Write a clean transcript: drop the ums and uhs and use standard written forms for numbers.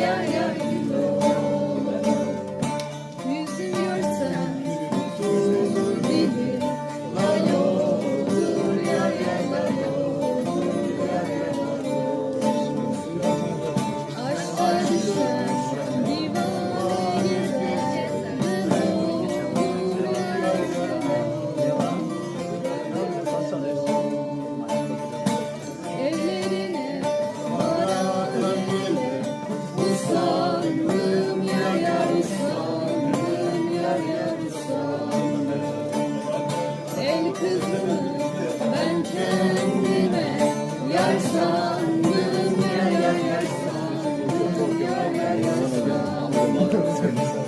yar yar gül olur. Yüzüm görsen bilir lay olur yar yar lay olur yar yar lay olur. Aşka düşer divane gezer ben olur yar yar lay olur. Ellerine varanele usandım yar yar usandım yar yar usandım. El kızını ben kendime yar sandım yar yar yar sandım yar yar yar sandım.